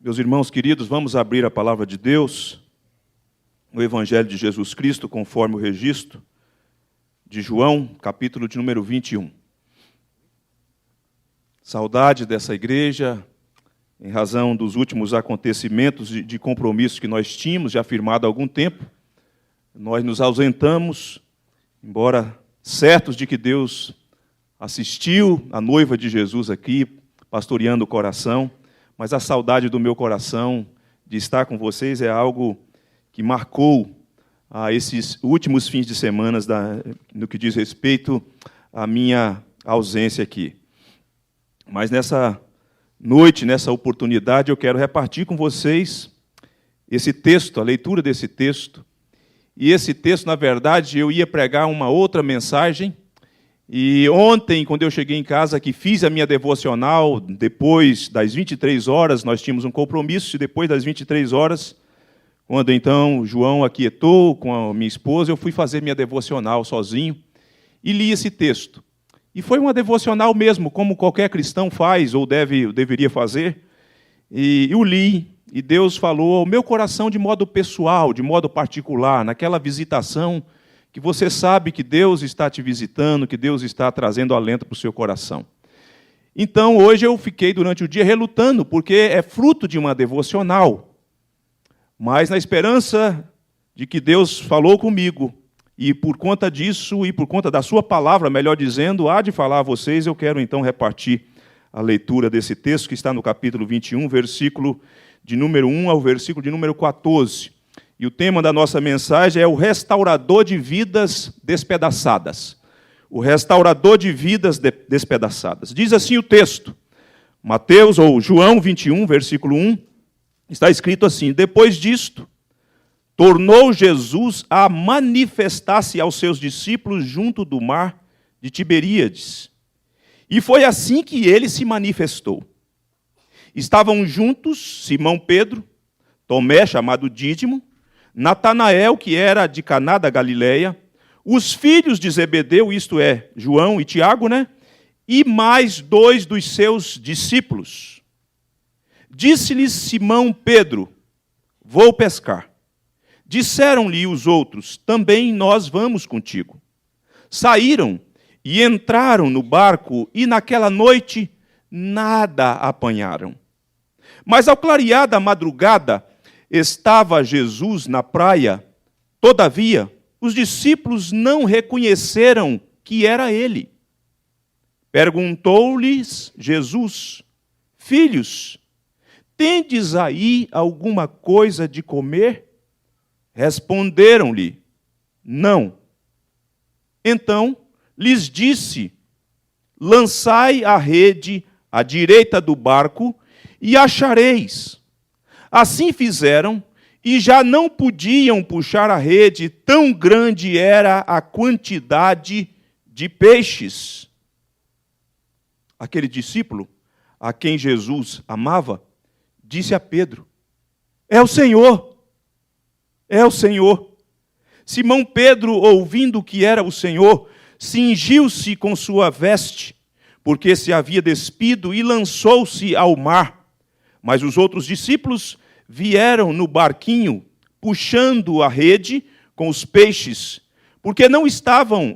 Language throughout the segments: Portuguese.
Meus irmãos queridos, vamos abrir a palavra de Deus, o Evangelho de Jesus Cristo, conforme o registro de João, capítulo de número 21. Saudade dessa igreja, em razão dos últimos acontecimentos de compromisso que nós tínhamos, já firmado há algum tempo. Nós nos ausentamos, embora certos de que Deus assistiu a noiva de Jesus aqui, pastoreando o coração, mas a saudade do meu coração de estar com vocês é algo que marcou esses últimos fins de semana no que diz respeito à minha ausência aqui. Mas nessa noite, nessa oportunidade, eu quero repartir com vocês esse texto, a leitura desse texto. E esse texto, na verdade, eu ia pregar uma outra mensagem. E ontem, quando eu cheguei em casa, que fiz a minha devocional, depois das 23 horas, nós tínhamos um compromisso, e depois das 23 horas, quando então o João aquietou com a minha esposa, eu fui fazer minha devocional sozinho e li esse texto. E foi uma devocional mesmo, como qualquer cristão faz ou deveria fazer. E eu li, e Deus falou ao meu coração de modo pessoal, de modo particular, naquela visitação que você sabe que Deus está te visitando, que Deus está trazendo alento para o seu coração. Então, hoje eu fiquei durante o dia relutando, porque é fruto de uma devocional, mas na esperança de que Deus falou comigo, e por conta disso, e por conta da sua palavra, melhor dizendo, há de falar a vocês, eu quero então repartir a leitura desse texto, que está no capítulo 21, versículo de número 1 ao versículo de número 14. E o tema da nossa mensagem é o restaurador de vidas despedaçadas. O restaurador de vidas despedaçadas. Diz assim o texto, Mateus, ou João 21, versículo 1, está escrito assim: depois disto, tornou Jesus a manifestar-se aos seus discípulos junto do mar de Tiberíades. E foi assim que ele se manifestou. Estavam juntos Simão Pedro, Tomé, chamado Dídimo, Natanael, que era de Caná da Galileia, os filhos de Zebedeu, isto é, João e Tiago, e mais 2 dos seus discípulos. Disse-lhes Simão Pedro: vou pescar. Disseram-lhe os outros: também nós vamos contigo. Saíram e entraram no barco, e naquela noite nada apanharam. Mas ao clarear da madrugada, estava Jesus na praia. Todavia, os discípulos não reconheceram que era ele. Perguntou-lhes Jesus: filhos, tendes aí alguma coisa de comer? Responderam-lhe: não. Então lhes disse: lançai a rede à direita do barco e achareis. Assim fizeram, e já não podiam puxar a rede, tão grande era a quantidade de peixes. Aquele discípulo, a quem Jesus amava, disse a Pedro: é o Senhor, é o Senhor. Simão Pedro, ouvindo que era o Senhor, cingiu-se com sua veste, porque se havia despido, e lançou-se ao mar. Mas os outros discípulos vieram no barquinho, puxando a rede com os peixes, porque não estavam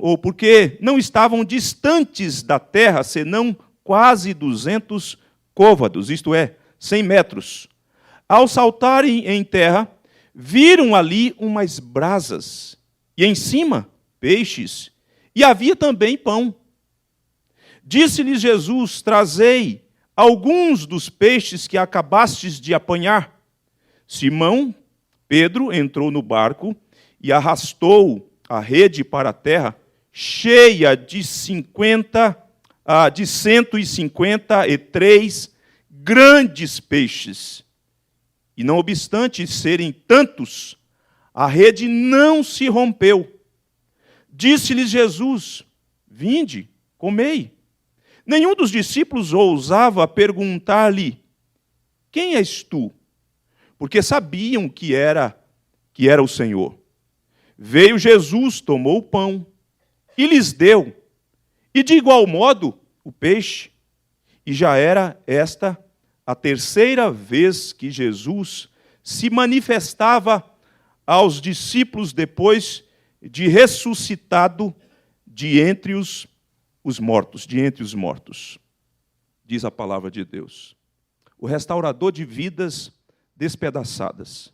distantes da terra, senão quase 200 côvados, isto é, 100 metros. Ao saltarem em terra, viram ali umas brasas, e em cima peixes, e havia também pão. Disse-lhes Jesus: trazei alguns dos peixes que acabastes de apanhar. Simão Pedro entrou no barco e arrastou a rede para a terra, cheia de 153 grandes peixes. E não obstante serem tantos, a rede não se rompeu. Disse-lhes Jesus: vinde, comei. Nenhum dos discípulos ousava perguntar-lhe: quem és tu? Porque sabiam que era o Senhor. Veio Jesus, tomou o pão e lhes deu, e de igual modo o peixe. E já era esta a terceira vez que Jesus se manifestava aos discípulos depois de ressuscitado de entre os mortos, de entre os mortos, diz a palavra de Deus. O restaurador de vidas despedaçadas.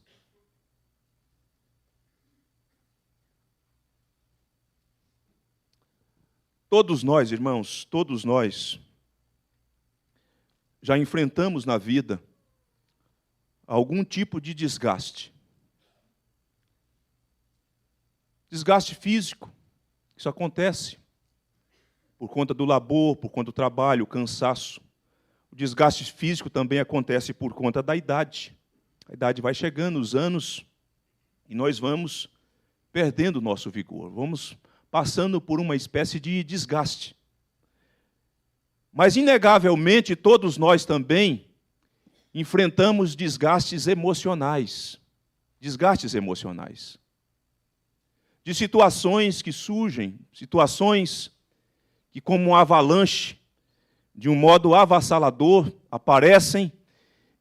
Todos nós, irmãos, todos nós já enfrentamos na vida algum tipo de desgaste. Desgaste físico, isso acontece por conta do labor, por conta do trabalho, o cansaço. O desgaste físico também acontece por conta da idade. A idade vai chegando, os anos, e nós vamos perdendo o nosso vigor, vamos passando por uma espécie de desgaste. Mas, inegavelmente, todos nós também enfrentamos desgastes emocionais. Desgastes emocionais. De situações que surgem, situações que, como um avalanche, de um modo avassalador, aparecem,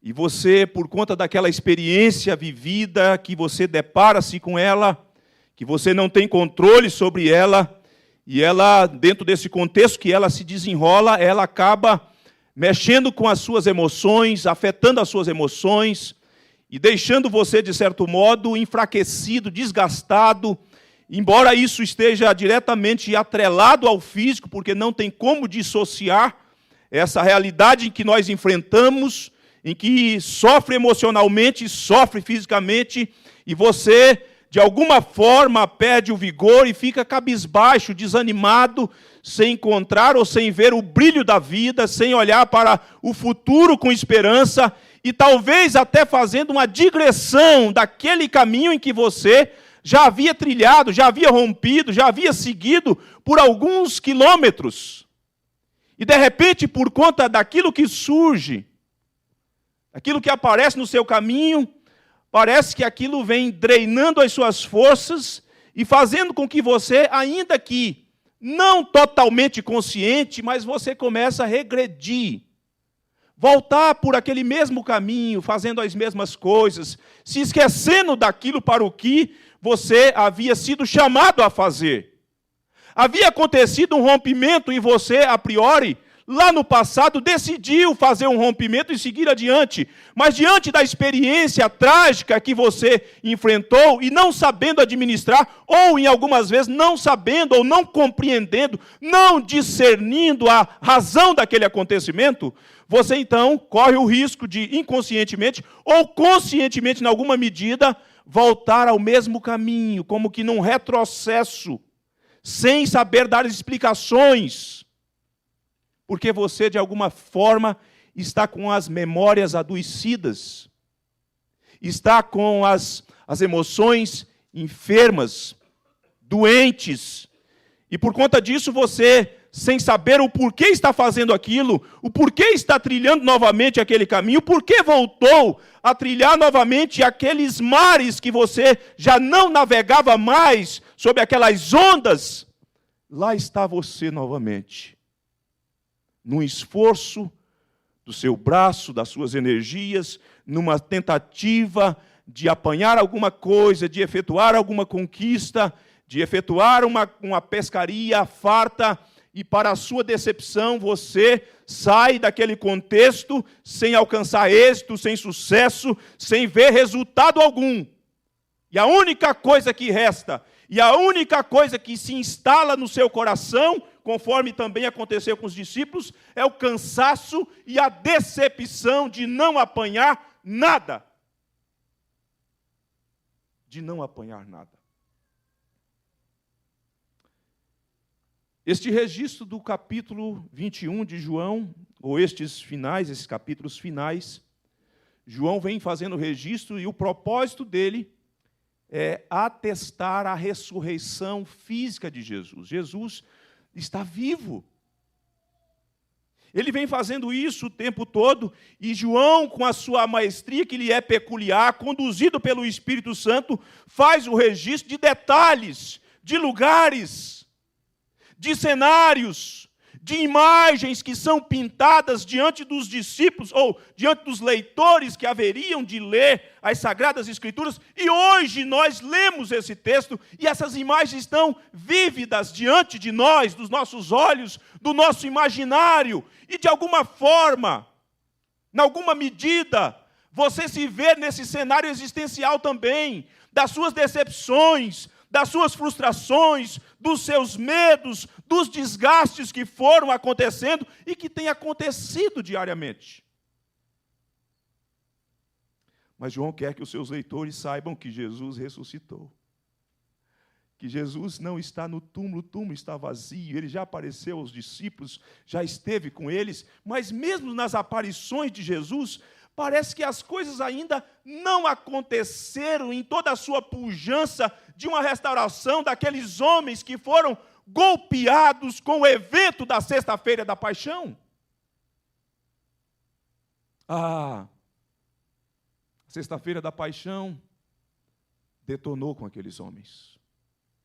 e você, por conta daquela experiência vivida, que você depara-se com ela, que você não tem controle sobre ela, e ela, dentro desse contexto que ela se desenrola, ela acaba mexendo com as suas emoções, afetando as suas emoções, e deixando você, de certo modo, enfraquecido, desgastado, embora isso esteja diretamente atrelado ao físico, porque não tem como dissociar essa realidade em que nós enfrentamos, em que sofre emocionalmente, sofre fisicamente, e você, de alguma forma, perde o vigor e fica cabisbaixo, desanimado, sem encontrar ou sem ver o brilho da vida, sem olhar para o futuro com esperança, e talvez até fazendo uma digressão daquele caminho em que você já havia trilhado, já havia rompido, já havia seguido por alguns quilômetros. E, de repente, por conta daquilo que surge, aquilo que aparece no seu caminho, parece que aquilo vem drenando as suas forças e fazendo com que você, ainda que não totalmente consciente, mas você começa a regredir. Voltar por aquele mesmo caminho, fazendo as mesmas coisas, se esquecendo daquilo para o que você havia sido chamado a fazer. Havia acontecido um rompimento e você, a priori, lá no passado, decidiu fazer um rompimento e seguir adiante. Mas diante da experiência trágica que você enfrentou e não sabendo administrar, ou em algumas vezes não sabendo ou não compreendendo, não discernindo a razão daquele acontecimento, você então corre o risco de inconscientemente ou conscientemente, em alguma medida, voltar ao mesmo caminho, como que num retrocesso, sem saber dar explicações, porque você, de alguma forma, está com as memórias adoecidas, está com as emoções enfermas, doentes, e por conta disso você, sem saber o porquê está fazendo aquilo, o porquê está trilhando novamente aquele caminho, o porquê voltou a trilhar novamente aqueles mares que você já não navegava mais sobre aquelas ondas, lá está você novamente, num esforço do seu braço, das suas energias, numa tentativa de apanhar alguma coisa, de efetuar alguma conquista, de efetuar uma pescaria farta, e para a sua decepção, você sai daquele contexto sem alcançar êxito, sem sucesso, sem ver resultado algum. E a única coisa que resta, e a única coisa que se instala no seu coração, conforme também aconteceu com os discípulos, é o cansaço e a decepção de não apanhar nada. De não apanhar nada. Este registro do capítulo 21 de João, ou esses capítulos finais, João vem fazendo registro e o propósito dele é atestar a ressurreição física de Jesus. Jesus está vivo. Ele vem fazendo isso o tempo todo, e João, com a sua maestria que lhe é peculiar, conduzido pelo Espírito Santo, faz o registro de detalhes, de lugares, de cenários, de imagens que são pintadas diante dos discípulos, ou diante dos leitores que haveriam de ler as Sagradas Escrituras, e hoje nós lemos esse texto, e essas imagens estão vívidas diante de nós, dos nossos olhos, do nosso imaginário, e de alguma forma, em alguma medida, você se vê nesse cenário existencial também, das suas decepções, das suas frustrações, dos seus medos, dos desgastes que foram acontecendo e que têm acontecido diariamente. Mas João quer que os seus leitores saibam que Jesus ressuscitou. Que Jesus não está no túmulo, o túmulo está vazio, ele já apareceu aos discípulos, já esteve com eles, mas mesmo nas aparições de Jesus, parece que as coisas ainda não aconteceram em toda a sua pujança de uma restauração daqueles homens que foram golpeados com o evento da Sexta-feira da Paixão. Sexta-feira da Paixão detonou com aqueles homens.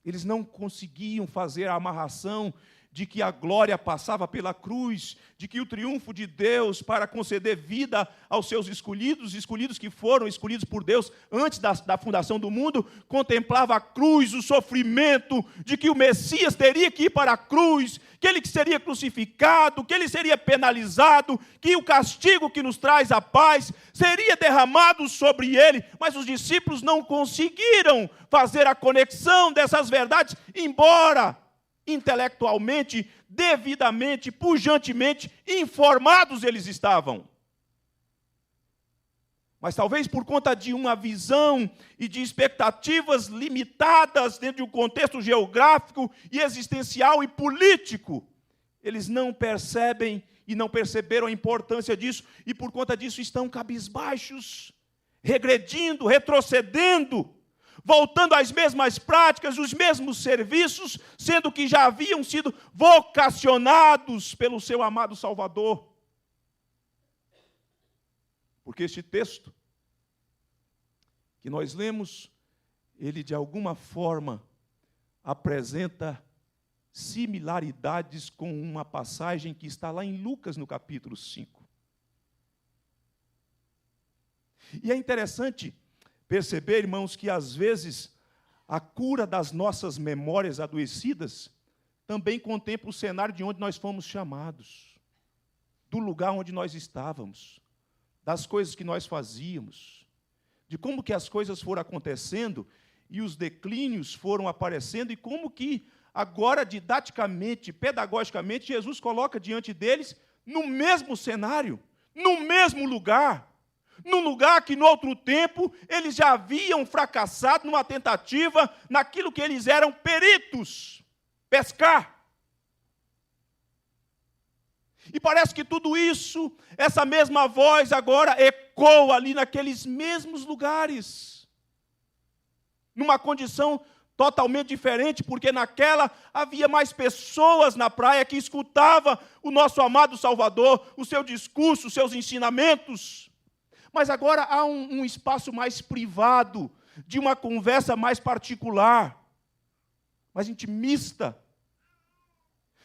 Eles não conseguiam fazer a amarração de que a glória passava pela cruz, de que o triunfo de Deus para conceder vida aos seus escolhidos que foram escolhidos por Deus antes da fundação do mundo, contemplava a cruz, o sofrimento, de que o Messias teria que ir para a cruz, que ele seria crucificado, que ele seria penalizado, que o castigo que nos traz a paz seria derramado sobre ele, mas os discípulos não conseguiram fazer a conexão dessas verdades, embora intelectualmente, devidamente, pujantemente informados eles estavam. Mas talvez por conta de uma visão e de expectativas limitadas dentro de um contexto geográfico e existencial e político, eles não percebem e não perceberam a importância disso, e por conta disso estão cabisbaixos, regredindo, retrocedendo, voltando às mesmas práticas, os mesmos serviços, sendo que já haviam sido vocacionados pelo seu amado Salvador. Porque este texto que nós lemos, ele de alguma forma apresenta similaridades com uma passagem que está lá em Lucas, no capítulo 5. E é interessante perceber, irmãos, que às vezes a cura das nossas memórias adoecidas também contempla o cenário de onde nós fomos chamados, do lugar onde nós estávamos, das coisas que nós fazíamos, de como que as coisas foram acontecendo e os declínios foram aparecendo e como que agora didaticamente, pedagogicamente, Jesus coloca diante deles no mesmo cenário, no mesmo lugar, num lugar que no outro tempo eles já haviam fracassado numa tentativa naquilo que eles eram peritos, pescar. E parece que tudo isso, essa mesma voz agora ecoa ali naqueles mesmos lugares, numa condição totalmente diferente, porque naquela havia mais pessoas na praia que escutavam o nosso amado Salvador, o seu discurso, os seus ensinamentos. Mas agora há um espaço mais privado, de uma conversa mais particular, mais intimista,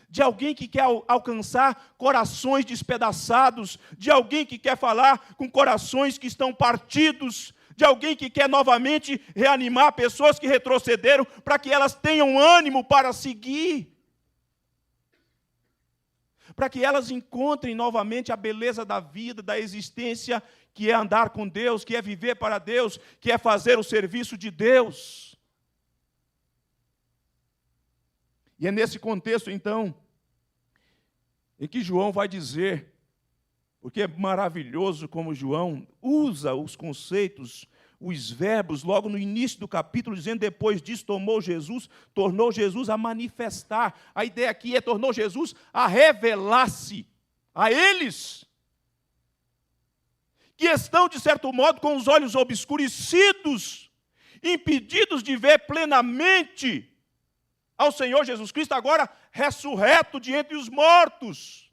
de alguém que quer alcançar corações despedaçados, de alguém que quer falar com corações que estão partidos, de alguém que quer novamente reanimar pessoas que retrocederam, para que elas tenham ânimo para seguir, para que elas encontrem novamente a beleza da vida, da existência, que é andar com Deus, que é viver para Deus, que é fazer o serviço de Deus. E é nesse contexto, então, em que João vai dizer, porque é maravilhoso como João usa os conceitos, os verbos, logo no início do capítulo, dizendo, depois disso tornou Jesus a manifestar. A ideia aqui é, tornou Jesus a revelar-se a eles, que estão, de certo modo, com os olhos obscurecidos, impedidos de ver plenamente ao Senhor Jesus Cristo, agora ressurreto de entre os mortos.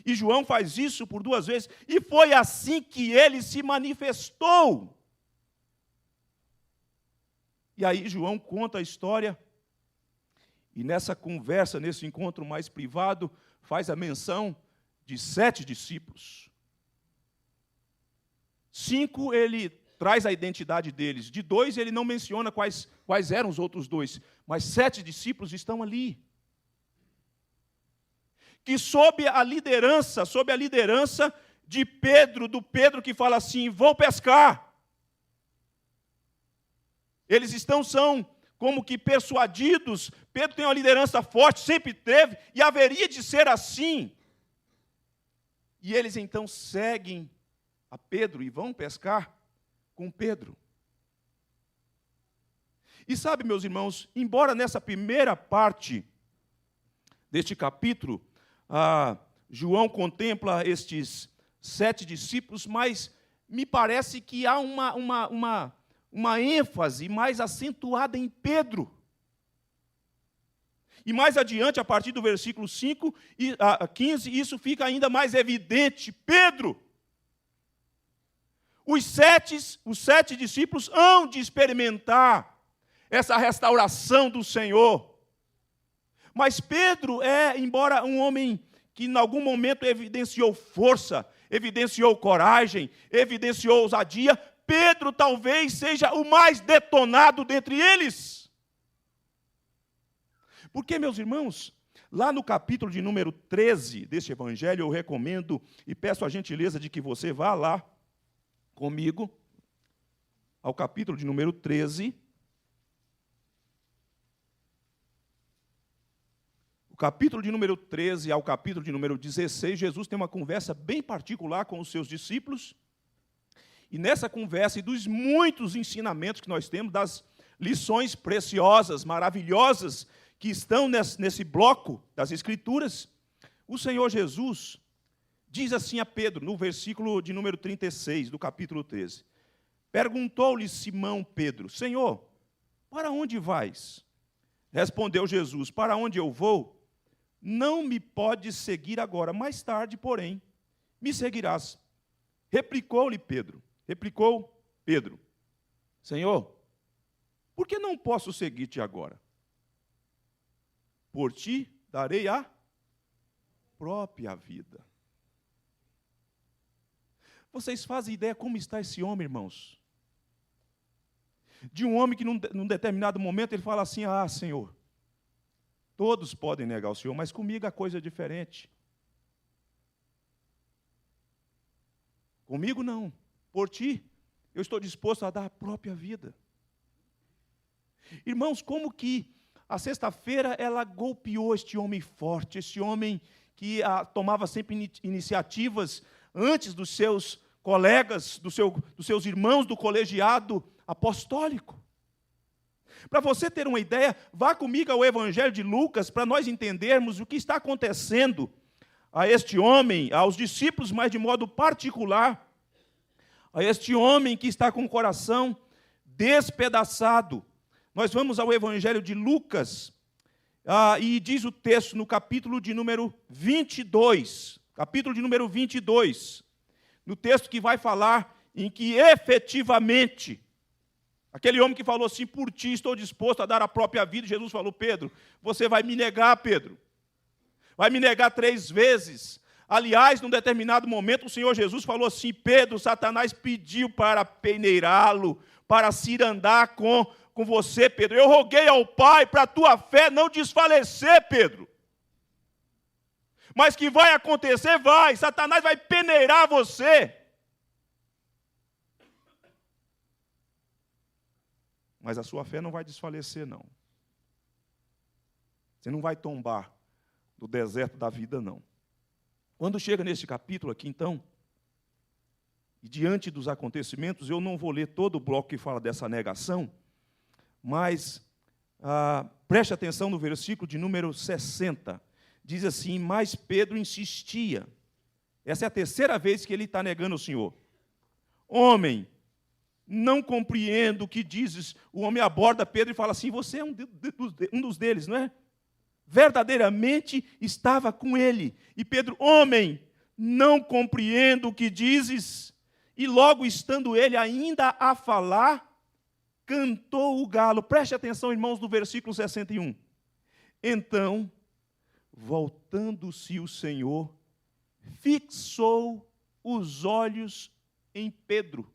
E João faz isso por 2 vezes, e foi assim que ele se manifestou. E aí João conta a história, E nessa conversa, nesse encontro mais privado, faz a menção de 7 discípulos. 5, ele traz a identidade deles. De 2, ele não menciona quais eram os outros 2. Mas 7 discípulos estão ali. Que sob a liderança de Pedro, do Pedro que fala assim, vou pescar. Eles são como que persuadidos. Pedro tem uma liderança forte, sempre teve, e haveria de ser assim. E eles então seguem a Pedro e vão pescar com Pedro. E sabe, meus irmãos, embora nessa primeira parte deste capítulo, João contempla estes 7 discípulos, mas me parece que há uma ênfase mais acentuada em Pedro. E mais adiante, a partir do versículo 5 e 15, isso fica ainda mais evidente. Pedro, os sete discípulos hão de experimentar essa restauração do Senhor. Mas Pedro embora um homem que em algum momento evidenciou força, evidenciou coragem, evidenciou ousadia, Pedro talvez seja o mais detonado dentre eles. Porque, meus irmãos, lá no capítulo de número 13 deste evangelho, eu recomendo e peço a gentileza de que você vá lá comigo, ao capítulo de número 13. O capítulo de número 13 ao capítulo de número 16, Jesus tem uma conversa bem particular com os seus discípulos. E nessa conversa e dos muitos ensinamentos que nós temos, das lições preciosas, maravilhosas, que estão nesse bloco das Escrituras, o Senhor Jesus diz assim a Pedro, no versículo de número 36, do capítulo 13. Perguntou-lhe Simão Pedro, Senhor, para onde vais? Respondeu Jesus, para onde eu vou? Não me podes seguir agora, mais tarde, porém, me seguirás. Replicou Pedro, Senhor, por que não posso seguir-te agora? Por ti darei a própria vida. Vocês fazem ideia como está esse homem, irmãos? De um homem que num determinado momento ele fala assim, Senhor, todos podem negar o Senhor, mas comigo a coisa é diferente. Comigo não. Por ti, eu estou disposto a dar a própria vida. Irmãos, como que a sexta-feira ela golpeou este homem forte, este homem que tomava sempre iniciativas antes dos seus colegas, dos seus irmãos do colegiado apostólico. Para você ter uma ideia, vá comigo ao Evangelho de Lucas para nós entendermos o que está acontecendo a este homem, aos discípulos, mas de modo particular, a este homem que está com o coração despedaçado. Nós vamos ao Evangelho de Lucas, e diz o texto no capítulo de número 22, no texto que vai falar em que efetivamente, aquele homem que falou assim, por ti estou disposto a dar a própria vida, Jesus falou, Pedro, você vai me negar, Pedro, vai me negar 3 vezes. Aliás, num determinado momento, o Senhor Jesus falou assim, Pedro, Satanás pediu para peneirá-lo, para cirandar com você, Pedro. Eu roguei ao Pai para a tua fé não desfalecer, Pedro. Mas que vai acontecer, vai. Satanás vai peneirar você. Mas a sua fé não vai desfalecer, não. Você não vai tombar no deserto da vida, não. Quando chega nesse capítulo aqui, então, e diante dos acontecimentos, eu não vou ler todo o bloco que fala dessa negação, mas preste atenção no versículo de número 60. Diz assim, mas Pedro insistia. Essa é a 3ª vez que ele está negando o Senhor. Homem, não compreendo o que dizes. O homem aborda Pedro e fala assim, você é um dos deles, não é? Verdadeiramente estava com ele. E Pedro, homem, não compreendo o que dizes. E logo estando ele ainda a falar, cantou o galo. Preste atenção, irmãos, no versículo 61. Então, voltando-se o Senhor, fixou os olhos em Pedro.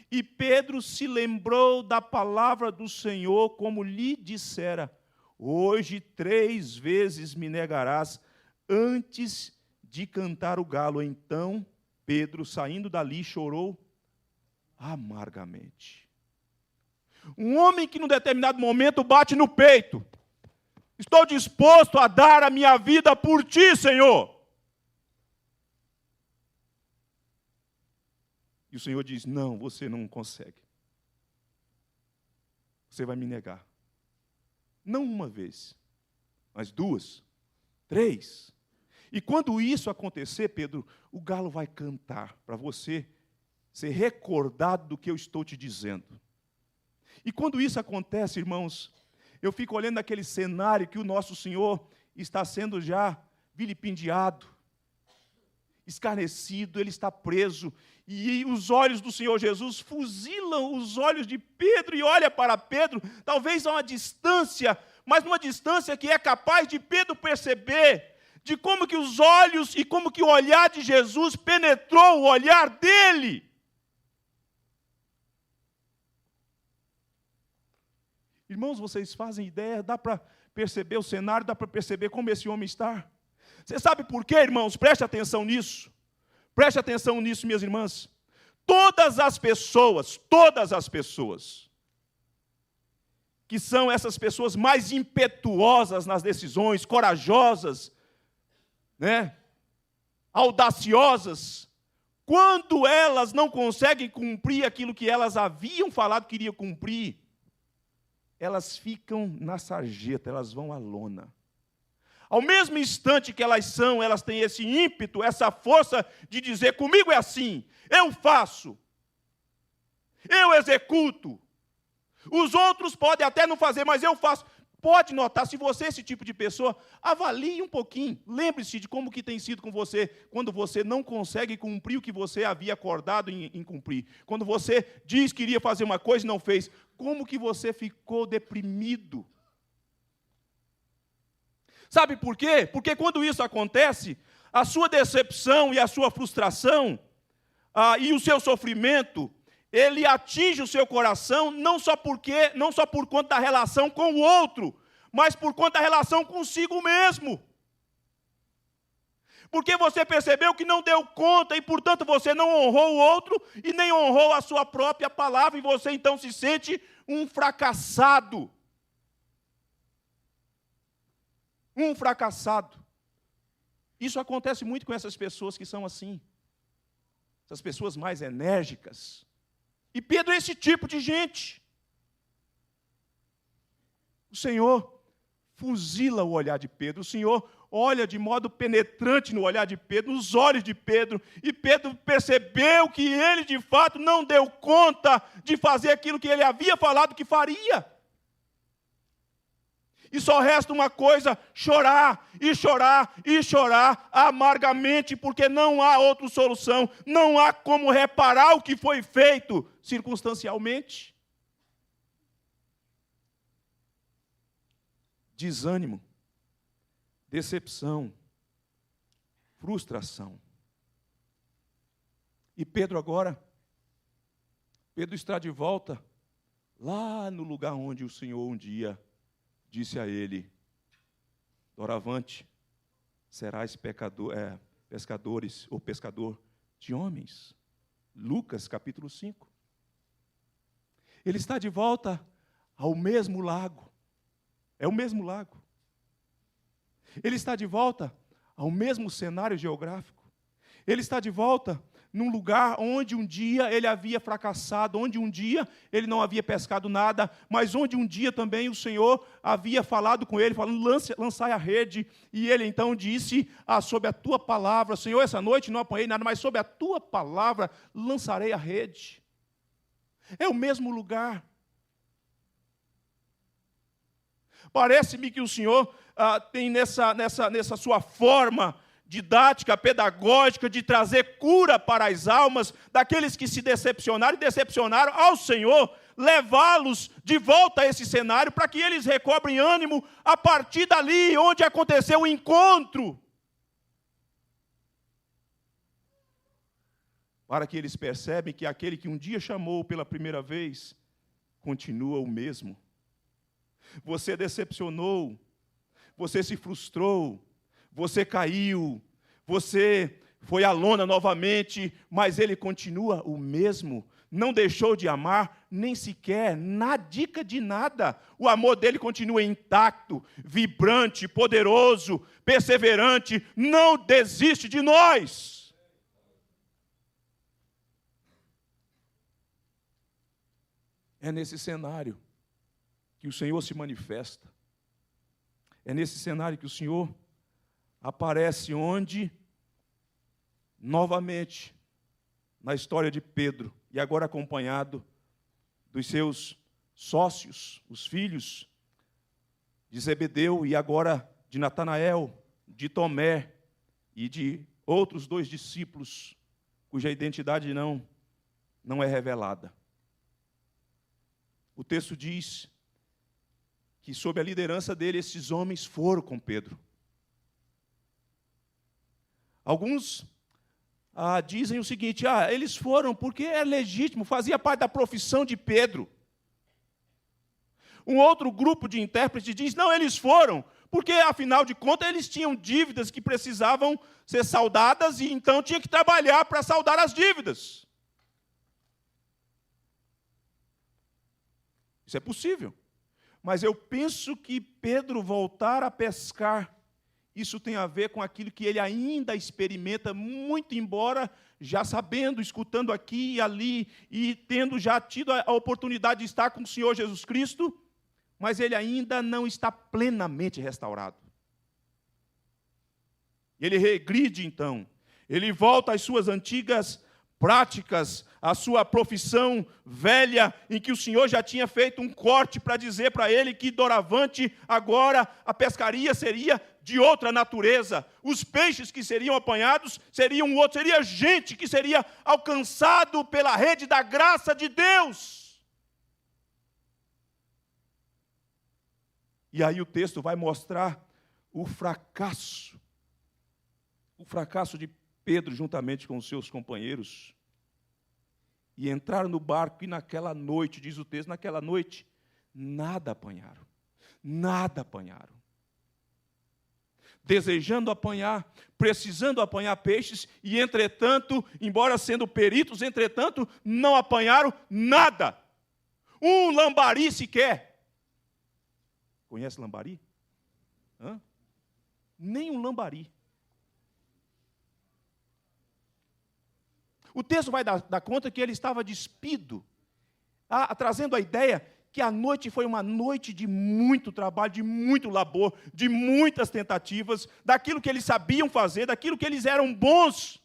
E Pedro se lembrou da palavra do Senhor, como lhe dissera: hoje 3 vezes me negarás antes de cantar o galo. Então Pedro, saindo dali, chorou amargamente. Um homem que, num determinado momento, bate no peito: estou disposto a dar a minha vida por ti, Senhor. E o Senhor diz: não, você não consegue. Você vai me negar. Não uma vez, mas 2, 3. E quando isso acontecer, Pedro, o galo vai cantar para você ser recordado do que eu estou te dizendo. E quando isso acontece, irmãos, eu fico olhando aquele cenário que o nosso Senhor está sendo já vilipendiado, escarnecido, ele está preso, e os olhos do Senhor Jesus fuzilam os olhos de Pedro e olha para Pedro, talvez a uma distância, mas numa distância que é capaz de Pedro perceber de como que os olhos e como que o olhar de Jesus penetrou o olhar dele. Irmãos, vocês fazem ideia? Dá para perceber o cenário? Dá para perceber como esse homem está? Você sabe por quê, irmãos? Preste atenção nisso. Preste atenção nisso, minhas irmãs. Todas as pessoas que são essas pessoas mais impetuosas nas decisões, corajosas, audaciosas, quando elas não conseguem cumprir aquilo que elas haviam falado que iriam cumprir, elas ficam na sarjeta, elas vão à lona. Ao mesmo instante que elas têm esse ímpeto, essa força de dizer: comigo é assim, eu faço, eu executo. Os outros podem até não fazer, mas eu faço. Pode notar, se você é esse tipo de pessoa, avalie um pouquinho. Lembre-se de como que tem sido com você, quando você não consegue cumprir o que você havia acordado em cumprir. Quando você diz que iria fazer uma coisa e não fez. Como que você ficou deprimido? Sabe por quê? Porque quando isso acontece, a sua decepção e a sua frustração e o seu sofrimento, ele atinge o seu coração não só por conta da relação com o outro, mas por conta da relação consigo mesmo. Porque você percebeu que não deu conta e, portanto, você não honrou o outro e nem honrou a sua própria palavra e você então se sente um fracassado. Um fracassado. Isso acontece muito com essas pessoas que são assim. Essas pessoas mais enérgicas. E Pedro é esse tipo de gente. O Senhor fuzila o olhar de Pedro. O Senhor olha de modo penetrante no olhar de Pedro, nos olhos de Pedro. E Pedro percebeu que ele, de fato, não deu conta de fazer aquilo que ele havia falado que faria. E só resta uma coisa: chorar, e chorar, e chorar amargamente, porque não há outra solução, não há como reparar o que foi feito circunstancialmente. Desânimo, decepção, frustração. E Pedro está de volta lá no lugar onde o Senhor um dia disse a ele: doravante serás pescadores ou pescador de homens. Lucas capítulo 5. Ele está de volta ao mesmo lago. É o mesmo lago. Ele está de volta ao mesmo cenário geográfico. Ele está de volta num lugar onde um dia ele havia fracassado, onde um dia ele não havia pescado nada, mas onde um dia também o Senhor havia falado com ele, falando: lançai a rede, e ele então disse: sob a tua palavra, Senhor, essa noite não apanhei nada, mas sob a tua palavra lançarei a rede. É o mesmo lugar. Parece-me que o Senhor tem nessa sua forma didática, pedagógica, de trazer cura para as almas daqueles que se decepcionaram e decepcionaram ao Senhor, levá-los de volta a esse cenário para que eles recobrem ânimo a partir dali onde aconteceu o encontro. Para que eles percebem que aquele que um dia chamou pela primeira vez, continua o mesmo. Você decepcionou, você se frustrou, você caiu, você foi à lona novamente, mas ele continua o mesmo. Não deixou de amar, nem sequer na dica de nada. O amor dele continua intacto, vibrante, poderoso, perseverante, não desiste de nós. É nesse cenário que o Senhor se manifesta. É nesse cenário que o Senhor aparece onde, novamente, na história de Pedro, e agora acompanhado dos seus sócios, os filhos de Zebedeu, e agora de Natanael, de Tomé e de outros 2 discípulos, cuja identidade não é revelada. O texto diz que, sob a liderança dele, esses homens foram com Pedro. Alguns dizem o seguinte: eles foram porque é legítimo, fazia parte da profissão de Pedro. Um outro grupo de intérpretes diz: não, eles foram porque, afinal de contas, eles tinham dívidas que precisavam ser saldadas e então tinha que trabalhar para saldar as dívidas. Isso é possível. Mas eu penso que Pedro voltar a pescar, isso tem a ver com aquilo que ele ainda experimenta, muito embora já sabendo, escutando aqui e ali, e tendo já tido a oportunidade de estar com o Senhor Jesus Cristo, mas ele ainda não está plenamente restaurado. Ele regride, então. Ele volta às suas antigas práticas, a sua profissão velha, em que o Senhor já tinha feito um corte para dizer para ele que doravante agora a pescaria seria de outra natureza. Os peixes que seriam apanhados seriam outros, seria gente que seria alcançado pela rede da graça de Deus. E aí o texto vai mostrar o fracasso de Pedro, juntamente com os seus companheiros, e entraram no barco, e naquela noite, diz o texto, naquela noite, nada apanharam. Desejando apanhar, precisando apanhar peixes, e entretanto, embora sendo peritos, entretanto, não apanharam nada. Um lambari sequer. Conhece lambari? Nem um lambari. O texto vai dar conta que ele estava despido, trazendo a ideia que a noite foi uma noite de muito trabalho, de muito labor, de muitas tentativas, daquilo que eles sabiam fazer, daquilo que eles eram bons.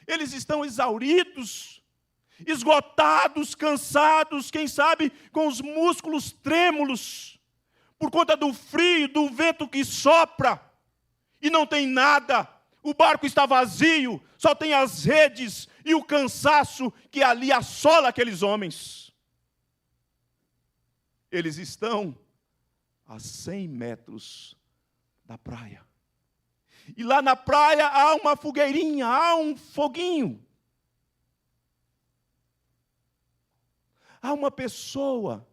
Eles estão exauridos, esgotados, cansados, quem sabe com os músculos trêmulos, por conta do frio, do vento que sopra, e não tem nada. O barco está vazio, só tem as redes e o cansaço que ali assola aqueles homens. Eles estão a 100 metros da praia. E lá na praia há uma fogueirinha, há um foguinho. Há uma pessoa.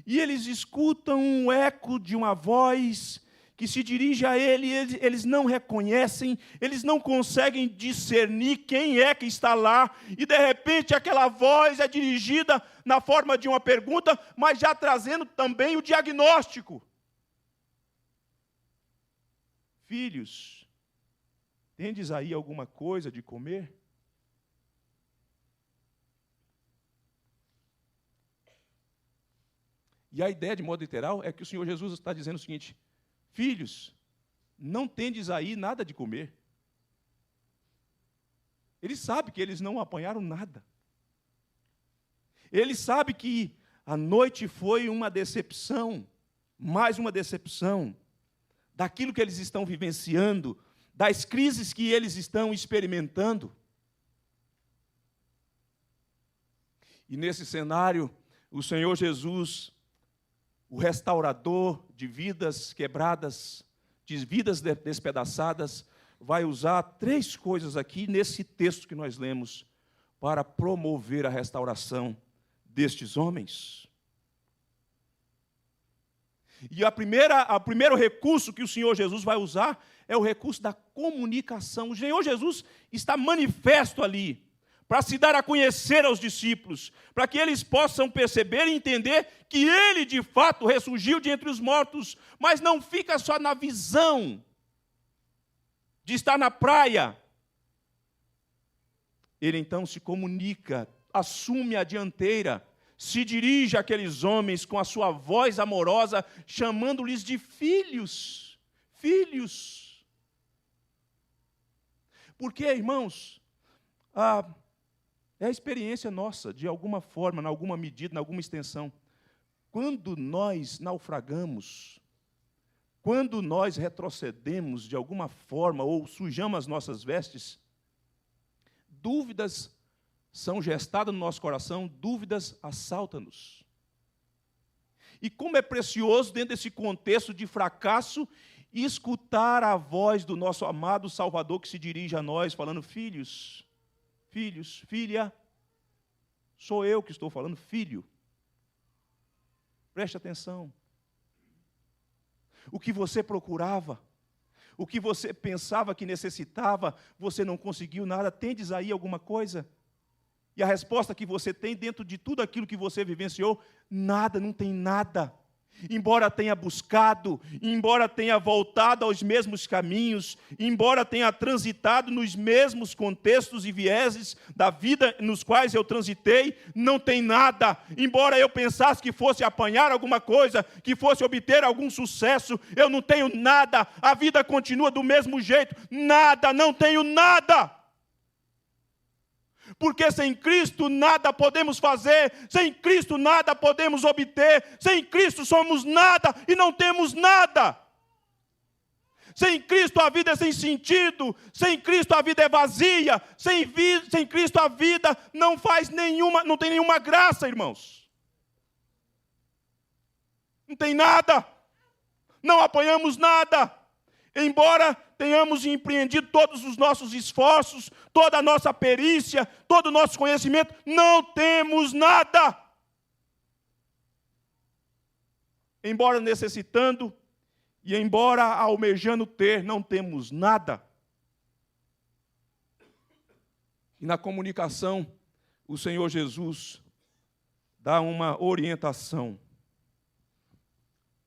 E eles escutam um eco de uma voz que se dirige a eles não reconhecem, eles não conseguem discernir quem é que está lá, e de repente aquela voz é dirigida na forma de uma pergunta, mas já trazendo também o diagnóstico. Filhos, tendes aí alguma coisa de comer? E a ideia, de modo literal, é que o Senhor Jesus está dizendo o seguinte: filhos, não tendes aí nada de comer. Ele sabe que eles não apanharam nada. Ele sabe que a noite foi uma decepção, mais uma decepção, daquilo que eles estão vivenciando, das crises que eles estão experimentando. E nesse cenário, o Senhor Jesus, o restaurador de vidas quebradas, de vidas despedaçadas, vai usar 3 coisas aqui nesse texto que nós lemos para promover a restauração destes homens. E o primeiro recurso que o Senhor Jesus vai usar é o recurso da comunicação. O Senhor Jesus está manifesto ali, para se dar a conhecer aos discípulos, para que eles possam perceber e entender que Ele, de fato, ressurgiu de entre os mortos, mas não fica só na visão de estar na praia. Ele, então, se comunica, assume a dianteira, se dirige àqueles homens com a sua voz amorosa, chamando-lhes de filhos. Filhos. Porque, irmãos, é a experiência nossa, de alguma forma, em alguma medida, em alguma extensão. Quando nós naufragamos, quando nós retrocedemos de alguma forma, ou sujamos as nossas vestes, dúvidas são gestadas no nosso coração, dúvidas assaltam-nos. E como é precioso, dentro desse contexto de fracasso, escutar a voz do nosso amado Salvador que se dirige a nós, falando: filhos, filhos, filha, sou eu que estou falando, filho. Preste atenção. O que você procurava, o que você pensava que necessitava, você não conseguiu nada, tendes aí alguma coisa? E a resposta que você tem dentro de tudo aquilo que você vivenciou, nada, não tem nada. Embora tenha buscado, embora tenha voltado aos mesmos caminhos, embora tenha transitado nos mesmos contextos e vieses da vida nos quais eu transitei, não tem nada. Embora eu pensasse que fosse apanhar alguma coisa, que fosse obter algum sucesso, eu não tenho nada. A vida continua do mesmo jeito. Nada, não tenho nada. Porque sem Cristo nada podemos fazer, sem Cristo nada podemos obter, sem Cristo somos nada e não temos nada. Sem Cristo a vida é sem sentido, sem Cristo a vida é vazia, sem Cristo a vida não tem nenhuma graça, irmãos. Não tem nada, não apanhamos nada. Embora tenhamos empreendido todos os nossos esforços, toda a nossa perícia, todo o nosso conhecimento, não temos nada. Embora necessitando e embora almejando ter, não temos nada. E na comunicação, o Senhor Jesus dá uma orientação.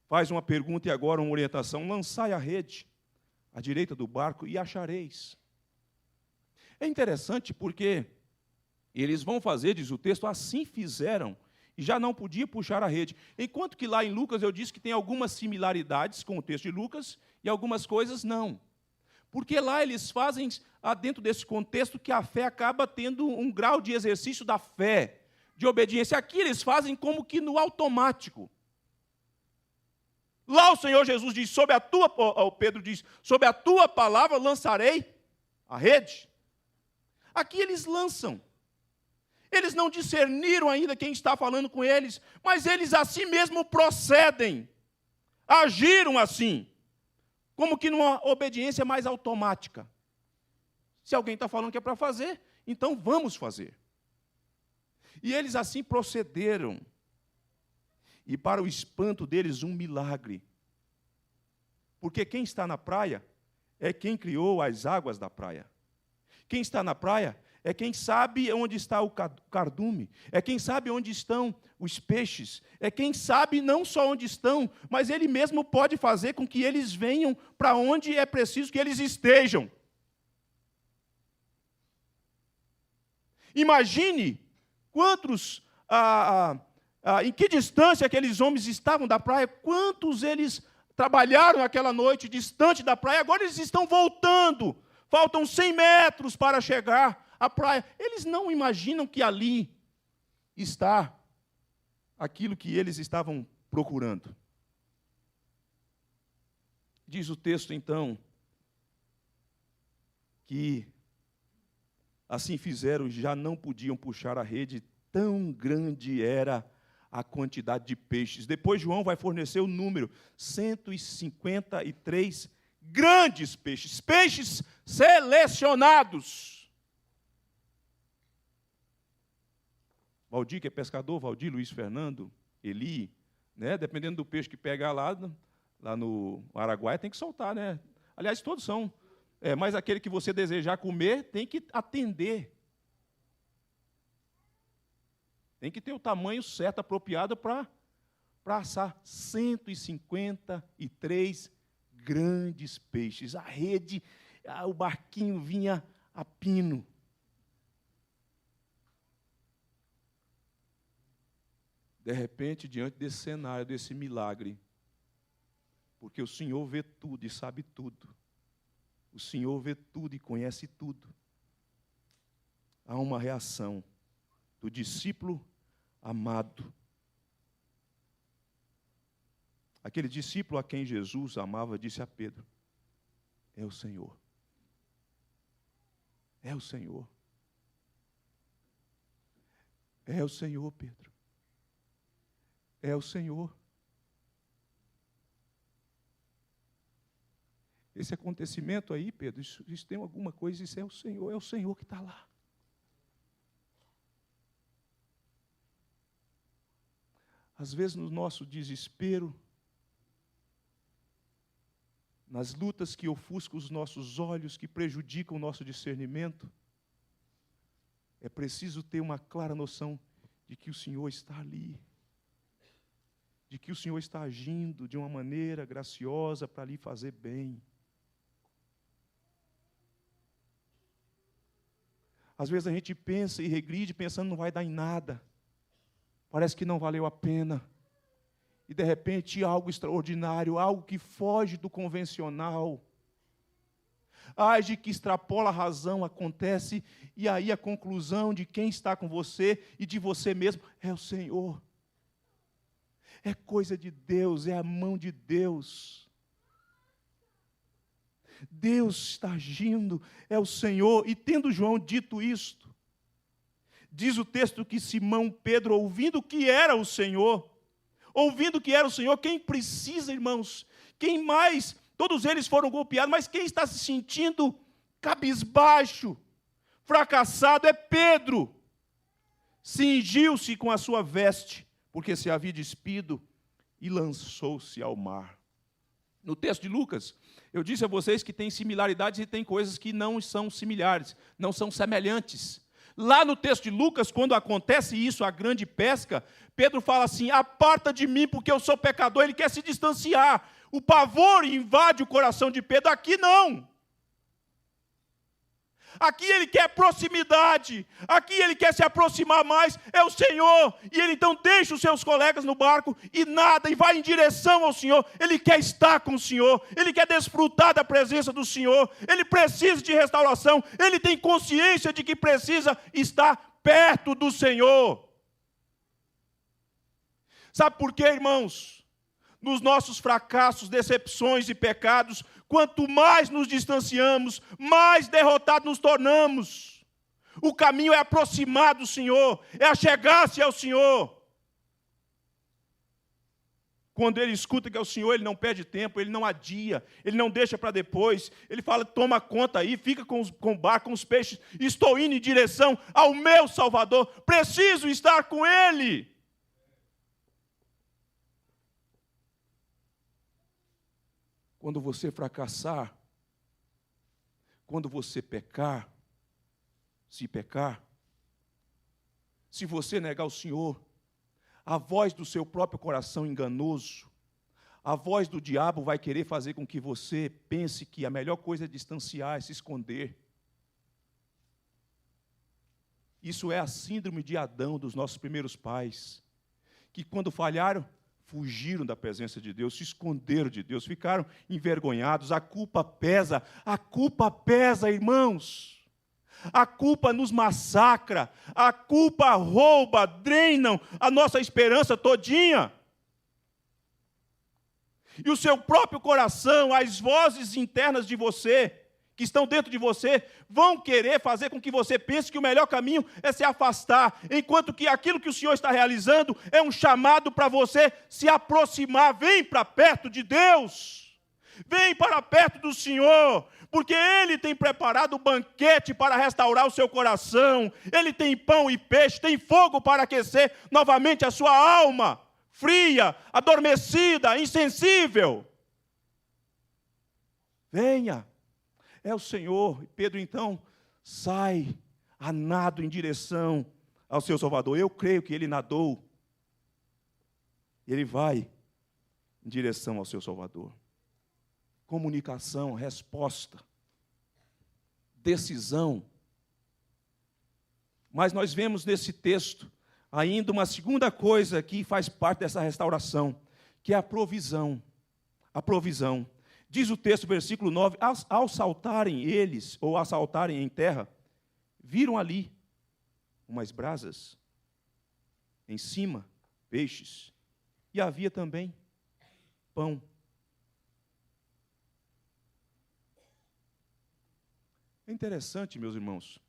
Faz uma pergunta e agora uma orientação. Lançai a rede à direita do barco e achareis. É interessante porque eles vão fazer, diz o texto, assim fizeram, e já não podia puxar a rede. Enquanto que lá em Lucas eu disse que tem algumas similaridades com o texto de Lucas e algumas coisas não. Porque lá eles fazem, dentro desse contexto, que a fé acaba tendo um grau de exercício da fé, de obediência. Aqui eles fazem como que no automático. Lá o Senhor Jesus diz, Pedro diz, sobre a tua palavra lançarei a rede. Aqui eles lançam. Eles não discerniram ainda quem está falando com eles, mas eles assim mesmo procedem. Agiram assim, como que numa obediência mais automática. Se alguém está falando que é para fazer, então vamos fazer. E eles assim procederam. E para o espanto deles, um milagre. Porque quem está na praia é quem criou as águas da praia. Quem está na praia é quem sabe onde está o cardume, é quem sabe onde estão os peixes, é quem sabe não só onde estão, mas ele mesmo pode fazer com que eles venham para onde é preciso que eles estejam. Imagine quantos... em que distância aqueles homens estavam da praia, quantos eles trabalharam aquela noite distante da praia, agora eles estão voltando, faltam 100 metros para chegar à praia. Eles não imaginam que ali está aquilo que eles estavam procurando. Diz o texto, então, que assim fizeram, já não podiam puxar a rede, tão grande era a quantidade de peixes. Depois João vai fornecer o número, 153 grandes peixes, peixes selecionados. Valdir, que é pescador, Valdir, Luiz Fernando, Eli, né? Dependendo do peixe que pegar lá no Araguaia, tem que soltar, né? Aliás, todos são. Mas aquele que você desejar comer, tem que atender. Tem que ter o tamanho certo, apropriado para assar 153 grandes peixes. A rede, o barquinho vinha a pino. De repente, diante desse cenário, desse milagre, porque o Senhor vê tudo e sabe tudo, o Senhor vê tudo e conhece tudo, há uma reação do discípulo amado. Aquele discípulo a quem Jesus amava disse a Pedro: é o Senhor. É o Senhor. É o Senhor, Pedro. É o Senhor. Esse acontecimento aí, Pedro, isso tem alguma coisa, isso é o Senhor que está lá. Às vezes, no nosso desespero, nas lutas que ofuscam os nossos olhos, que prejudicam o nosso discernimento, é preciso ter uma clara noção de que o Senhor está ali, de que o Senhor está agindo de uma maneira graciosa para lhe fazer bem. Às vezes a gente pensa e regride pensando não vai dar em nada. Parece que não valeu a pena. E de repente algo extraordinário, algo que foge do convencional, age que extrapola a razão, acontece, e aí a conclusão de quem está com você e de você mesmo é o Senhor. É coisa de Deus, é a mão de Deus. Deus está agindo, é o Senhor. E tendo João dito isto, diz o texto que Simão Pedro, ouvindo que era o Senhor, quem precisa, irmãos, quem mais, todos eles foram golpeados, mas quem está se sentindo cabisbaixo, fracassado, é Pedro. Cingiu-se com a sua veste, porque se havia despido, e lançou-se ao mar. No texto de Lucas, eu disse a vocês que tem similaridades e tem coisas que não são similares, não são semelhantes. Lá no texto de Lucas, quando acontece isso, a grande pesca, Pedro fala assim: aparta de mim porque eu sou pecador. Ele quer se distanciar. O pavor invade o coração de Pedro. Aqui não. Aqui ele quer proximidade, aqui ele quer se aproximar mais, é o Senhor. E ele então deixa os seus colegas no barco e nada, e vai em direção ao Senhor. Ele quer estar com o Senhor, ele quer desfrutar da presença do Senhor, ele precisa de restauração, ele tem consciência de que precisa estar perto do Senhor. Sabe por quê, irmãos? Nos nossos fracassos, decepções e pecados, quanto mais nos distanciamos, mais derrotados nos tornamos. O caminho é aproximar do Senhor, é achegar-se ao Senhor. Quando ele escuta que é o Senhor, ele não perde tempo, ele não adia, ele não deixa para depois. Ele fala: toma conta aí, fica com o barco, com os peixes. Estou indo em direção ao meu Salvador, preciso estar com Ele. Quando você fracassar, quando você pecar, se você negar o Senhor, a voz do seu próprio coração enganoso, a voz do diabo vai querer fazer com que você pense que a melhor coisa é distanciar, é se esconder. Isso é a síndrome de Adão dos nossos primeiros pais, que quando falharam, fugiram da presença de Deus, se esconderam de Deus, ficaram envergonhados. A culpa pesa, irmãos. A culpa nos massacra, a culpa rouba, drenam a nossa esperança todinha. E o seu próprio coração, as vozes internas de você, que estão dentro de você, vão querer fazer com que você pense que o melhor caminho é se afastar, enquanto que aquilo que o Senhor está realizando é um chamado para você se aproximar. Vem para perto de Deus, vem para perto do Senhor, porque Ele tem preparado um banquete para restaurar o seu coração. Ele tem pão e peixe, tem fogo para aquecer novamente a sua alma, fria, adormecida, insensível. Venha. É o Senhor. E Pedro, então, sai a nado em direção ao seu Salvador. Eu creio que ele nadou. Ele vai em direção ao seu Salvador. Comunicação, resposta, decisão. Mas nós vemos nesse texto ainda uma segunda coisa que faz parte dessa restauração, que é a provisão. A provisão. Diz o texto, versículo 9, ao saltarem eles, ou assaltarem em terra, viram ali umas brasas, em cima, peixes, e havia também pão. É interessante, meus irmãos,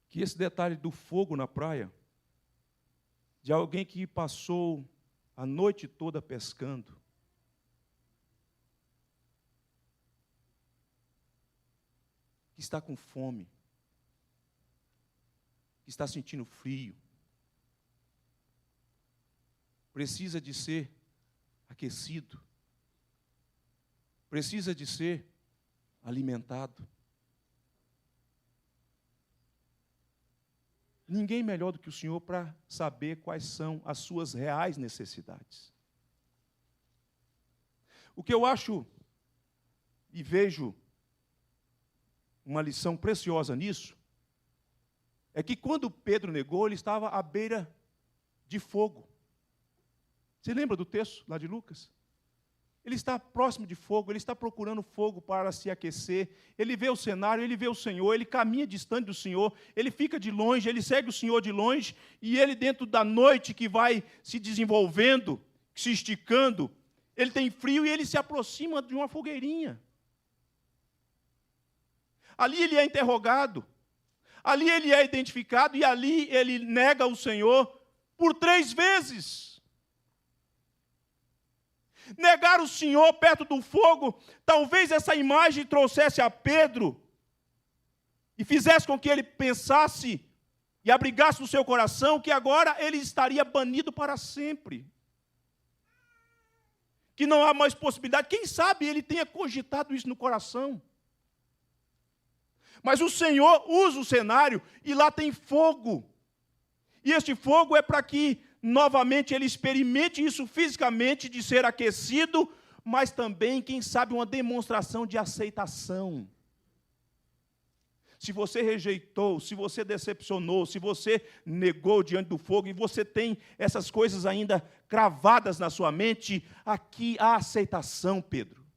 que esse detalhe do fogo na praia, de alguém que passou a noite toda pescando, que está com fome, que está sentindo frio, precisa de ser aquecido, precisa de ser alimentado. Ninguém melhor do que o Senhor para saber quais são as suas reais necessidades. O que eu acho e vejo uma lição preciosa nisso, é que quando Pedro negou, ele estava à beira de fogo. Você lembra do texto lá de Lucas? Ele está próximo de fogo, ele está procurando fogo para se aquecer, ele vê o cenário, ele vê o Senhor, ele caminha distante do Senhor, ele fica de longe, ele segue o Senhor de longe, e ele dentro da noite que vai se desenvolvendo, se esticando, ele tem frio e ele se aproxima de uma fogueirinha. Ali ele é interrogado, ali ele é identificado e ali ele nega o Senhor por 3 vezes. Negar o Senhor perto do fogo, talvez essa imagem trouxesse a Pedro e fizesse com que ele pensasse e abrigasse no seu coração que agora ele estaria banido para sempre. Que não há mais possibilidade. Quem sabe ele tenha cogitado isso no coração. Mas o Senhor usa o cenário e lá tem fogo. E este fogo é para que, novamente, ele experimente isso fisicamente, de ser aquecido, mas também, quem sabe, uma demonstração de aceitação. Se você rejeitou, se você decepcionou, se você negou diante do fogo, e você tem essas coisas ainda cravadas na sua mente, aqui há aceitação, Pedro.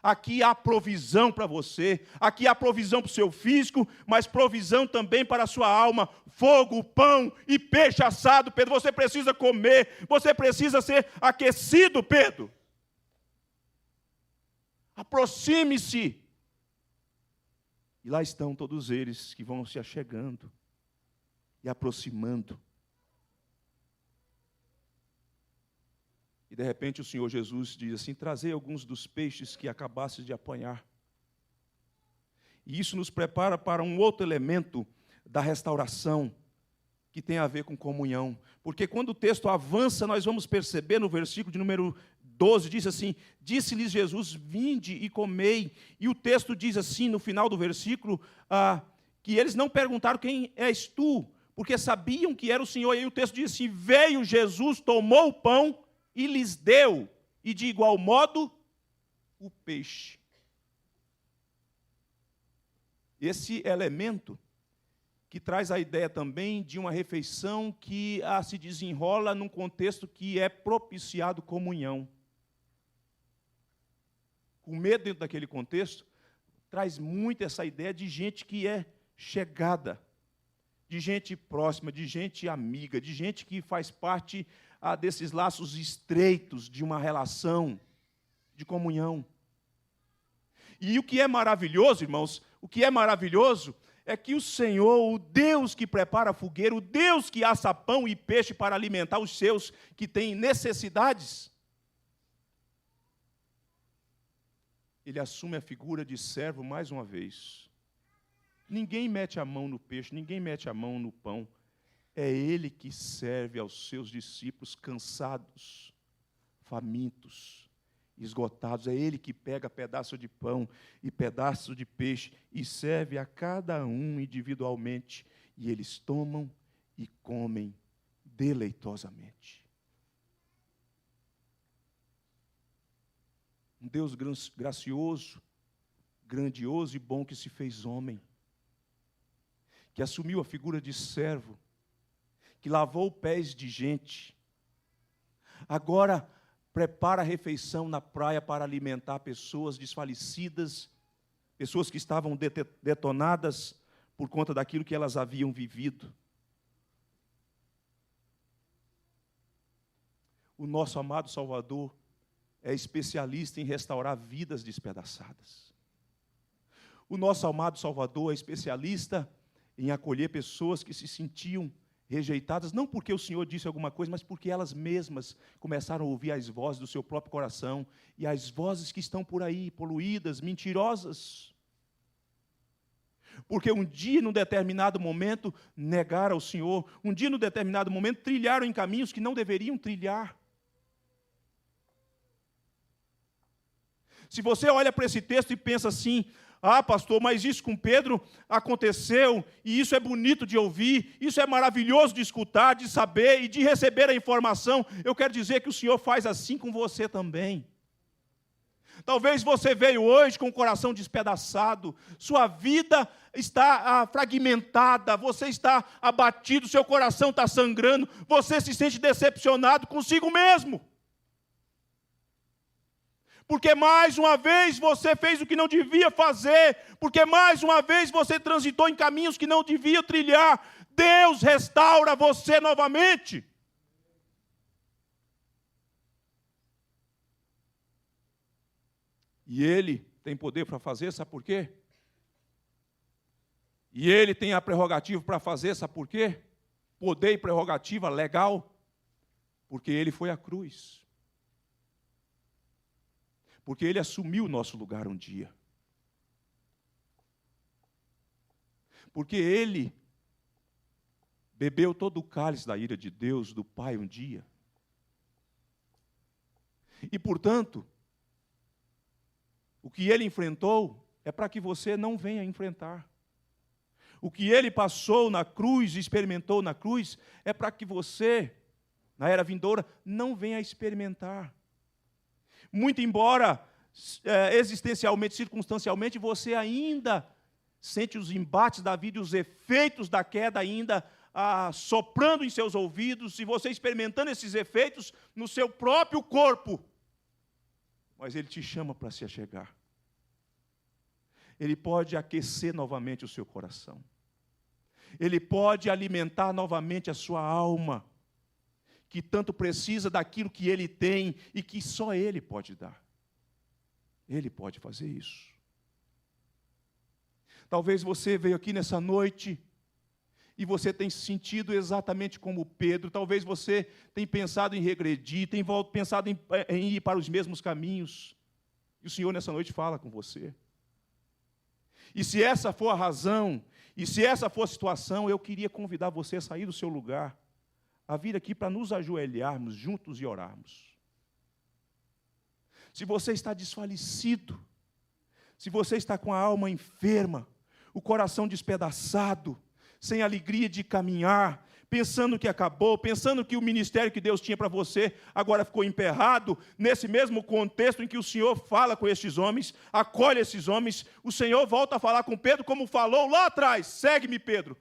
Aqui há provisão para você, aqui há provisão para o seu físico, mas provisão também para a sua alma, fogo, pão e peixe assado, Pedro. Você precisa comer, você precisa ser aquecido, Pedro. Aproxime-se. E lá estão todos eles que vão se achegando e aproximando. E de repente o Senhor Jesus diz assim: trazei alguns dos peixes que acabaste de apanhar. E isso nos prepara para um outro elemento da restauração, que tem a ver com comunhão. Porque quando o texto avança, nós vamos perceber no versículo de número 12, diz assim: disse-lhes Jesus, vinde e comei. E o texto diz assim, no final do versículo, que eles não perguntaram quem és tu, porque sabiam que era o Senhor. E aí o texto diz assim: veio Jesus, tomou o pão e lhes deu, e de igual modo, o peixe. Esse elemento que traz a ideia também de uma refeição que se desenrola num contexto que é propiciado comunhão. Comer dentro daquele contexto traz muito essa ideia de gente que é chegada, de gente próxima, de gente amiga, de gente que faz parte desses laços estreitos de uma relação de comunhão. E o que é maravilhoso, irmãos, o que é maravilhoso é que o Senhor, o Deus que prepara a fogueira, o Deus que assa pão e peixe para alimentar os seus que têm necessidades, Ele assume a figura de servo mais uma vez. Ninguém mete a mão no peixe, ninguém mete a mão no pão. É Ele que serve aos seus discípulos cansados, famintos, esgotados. É Ele que pega pedaço de pão e pedaço de peixe e serve a cada um individualmente. E eles tomam e comem deleitosamente. Um Deus gracioso, grandioso e bom que se fez homem, que assumiu a figura de servo, que lavou pés de gente, agora prepara a refeição na praia para alimentar pessoas desfalecidas, pessoas que estavam detonadas por conta daquilo que elas haviam vivido. O nosso amado Salvador é especialista em restaurar vidas despedaçadas. O nosso amado Salvador é especialista em acolher pessoas que se sentiam rejeitadas, não porque o Senhor disse alguma coisa, mas porque elas mesmas começaram a ouvir as vozes do seu próprio coração, e as vozes que estão por aí, poluídas, mentirosas. Porque um dia, num determinado momento, negaram ao Senhor, um dia, num determinado momento, trilharam em caminhos que não deveriam trilhar. Se você olha para esse texto e pensa assim, pastor, mas isso com Pedro aconteceu, e isso é bonito de ouvir, isso é maravilhoso de escutar, de saber e de receber a informação, eu quero dizer que o Senhor faz assim com você também. Talvez você veio hoje com o coração despedaçado, sua vida está fragmentada, você está abatido, seu coração está sangrando, você se sente decepcionado consigo mesmo. Porque mais uma vez você fez o que não devia fazer, porque mais uma vez você transitou em caminhos que não devia trilhar. Deus restaura você novamente. E Ele tem poder para fazer, sabe por quê? E Ele tem a prerrogativa para fazer, sabe por quê? Poder e prerrogativa legal, porque Ele foi à cruz. Porque Ele assumiu o nosso lugar um dia. Porque Ele bebeu todo o cálice da ira de Deus, do Pai, um dia. E, portanto, o que Ele enfrentou é para que você não venha enfrentar. O que Ele passou na cruz, experimentou na cruz, é para que você, na era vindoura, não venha experimentar. Muito embora existencialmente, circunstancialmente, você ainda sente os embates da vida e os efeitos da queda ainda soprando em seus ouvidos, e você experimentando esses efeitos no seu próprio corpo. Mas Ele te chama para se achegar. Ele pode aquecer novamente o seu coração. Ele pode alimentar novamente a sua alma, que tanto precisa daquilo que Ele tem e que só Ele pode dar. Ele pode fazer isso. Talvez você veio aqui nessa noite e você tem se sentido exatamente como Pedro. Talvez você tenha pensado em regredir, tenha pensado em ir para os mesmos caminhos. E o Senhor nessa noite fala com você. E se essa for a razão, e se essa for a situação, eu queria convidar você a sair do seu lugar, a vir aqui para nos ajoelharmos juntos e orarmos. Se você está desfalecido, se você está com a alma enferma, o coração despedaçado, sem alegria de caminhar, pensando que acabou, pensando que o ministério que Deus tinha para você agora ficou emperrado, nesse mesmo contexto em que o Senhor fala com estes homens, acolhe esses homens, o Senhor volta a falar com Pedro como falou lá atrás: segue-me, Pedro,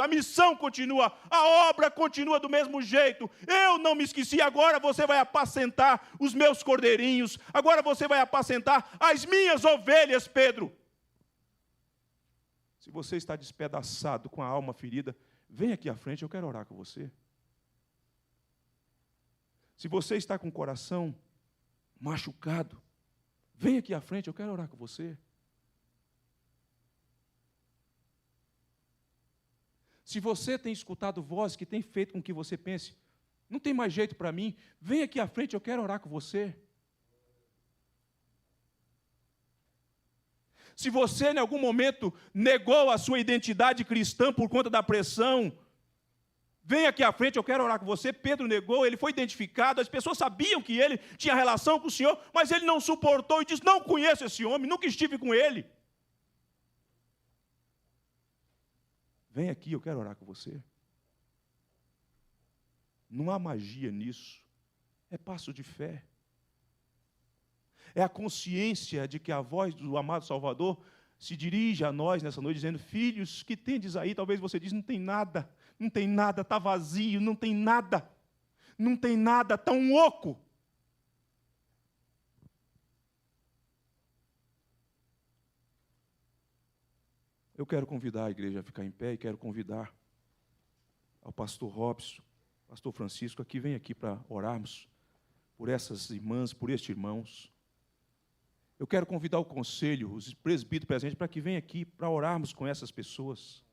a missão continua, a obra continua do mesmo jeito, eu não me esqueci, agora você vai apacentar os meus cordeirinhos, agora você vai apacentar as minhas ovelhas, Pedro. Se você está despedaçado, com a alma ferida, vem aqui à frente, eu quero orar com você. Se você está com o coração machucado, vem aqui à frente, eu quero orar com você. Se você tem escutado vozes que têm feito com que você pense, não tem mais jeito para mim, vem aqui à frente, eu quero orar com você. Se você, em algum momento, negou a sua identidade cristã por conta da pressão, vem aqui à frente, eu quero orar com você. Pedro negou, ele foi identificado, as pessoas sabiam que ele tinha relação com o Senhor, mas ele não suportou e disse, não conheço esse homem, nunca estive com ele. Vem aqui, eu quero orar com você. Não há magia nisso. É passo de fé. É a consciência de que a voz do amado Salvador se dirige a nós nessa noite, dizendo, filhos, que tendes aí? Talvez você diz, não tem nada, está vazio, não tem nada, está um oco. Eu quero convidar a igreja a ficar em pé e quero convidar ao pastor Robson, pastor Francisco, aqui, vem aqui para orarmos por essas irmãs, por estes irmãos. Eu quero convidar o conselho, os presbíteros presentes, para que venham aqui para orarmos com essas pessoas.